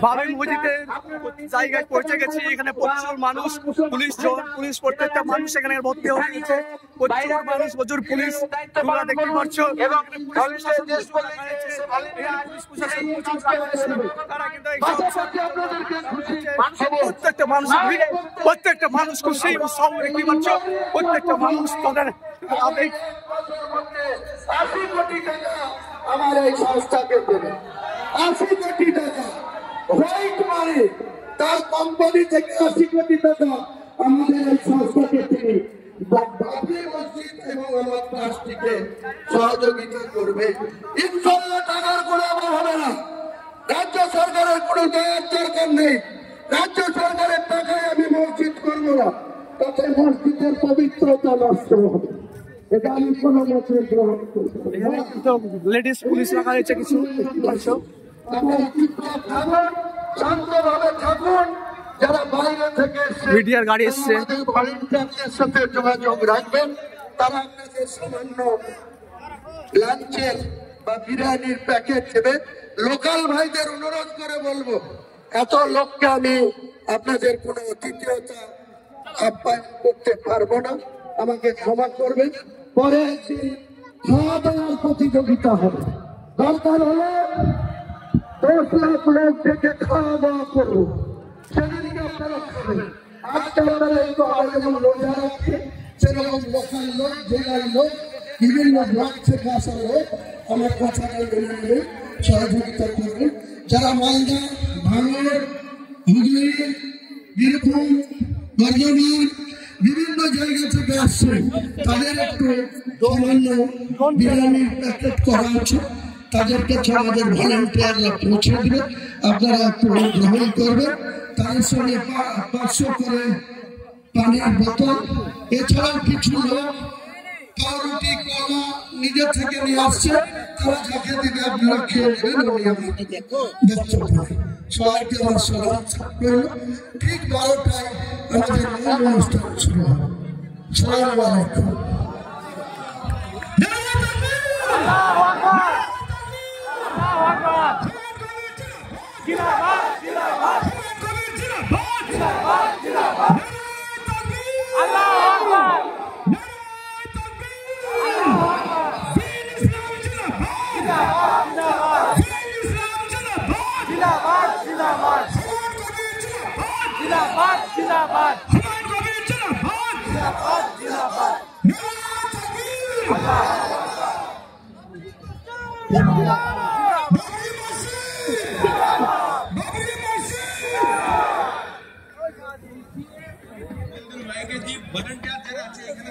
বাবরি মসজিদের জায়গায় পৌঁছে গেছি। এখানে প্রচুর মানুষ, পুলিশ প্রত্যেকটা মানুষ এখানে ভর্তি হয়ে গেছে। প্রচুর মানুষ, প্রচুর পুলিশ, তোমরা দেখতে পাচ্ছ। প্রত্যেকটা মানুষ খুশি উৎসব দেখতে পাচ্ছ। প্রত্যেকটা মানুষ তাদের 80 কোটি টাকা আমার এই সংস্থাকে দেবে। 80 কোটি টাকা হোয়াইট মানি, তার কোম্পানি থেকে 80 কোটি টাকা আমাদের এই সংস্থাকে তিনি বাবরি মসজিদ এবং আমার ট্রাস্টিকে সহযোগিতা করবে। ইনশাআল্লাহ টাকার কোনো অভাব হবে না। রাজ্য সরকারের কোনো দয়ার দরকার নেই। রাজ্য সরকারের টাকায় আমি মসজিদ করবো না, তাতে মসজিদের পবিত্রতা নষ্ট হবে। এটা আমি কোনো মতে গ্রহণ করবো। লেডিস পুলিশ রাখা হয়েছে কিছু। শান্তভাবে থাকুন। যারা বাইরে থেকে মিডিয়ার গাড়ি এসছে, ভলেন্টিয়ারদের সাথে যোগাযোগ রাখবেন। তারা আপনাদের সামান্য লাঞ্চের বা বিরিয়ানির প্যাকেট দেবে। লোকাল ভাইদের অনুরোধ করে বলবো, এত লোককে আমি আপনাদের কোনো অতিথিয়তা আপ্যায়ন করতে পারবো না, আমাকে ক্ষমা করবেন। পরে খাওয়া দাওয়ার প্রতিযোগিতা হবে। দরকার হলে 10 লাখ লোক থেকে খাওয়া দাওয়া করবো, সেদিনকে আপনারা খাবেন। আজকে আপনারা একটু যেমন রোজা রাখছে, সেরকম লোকাল লোক, জেলার লোক, বিভিন্ন ব্লক থেকে আসা লোক আমার কথাটা মেনে নেবে, সহযোগিতা করবেন। যারা মালদা, ভাঙড়, হুগলি, বীরভূম, বর্ধমান বিভিন্ন জায়গা থেকে আসছে, তাদের একটু সামান্য বিরিয়ানির প্যাকেট করা আছে, তাদের কাছে আমাদের ভলেন্টিয়াররা পৌঁছে দেবে। আপনারা একটু গ্রহণ করবেন। তার সঙ্গে 500 করে পানির বোতল, এছাড়াও কিছু লোক পাউরুটি, কলা নিজের থেকে নিয়ে আসছে, তারা যাকে দিবে আপনারা খেয়ে নেবেন। উনি আমাকে বক্তব্য সবাইকে আমার সালাম রইল। ঠিক 12টায় আমাদের মূল অনুষ্ঠান শুরু হবে। সালাম আলাইকুম। ভলেন্টিয়ার যারা আছে এখানে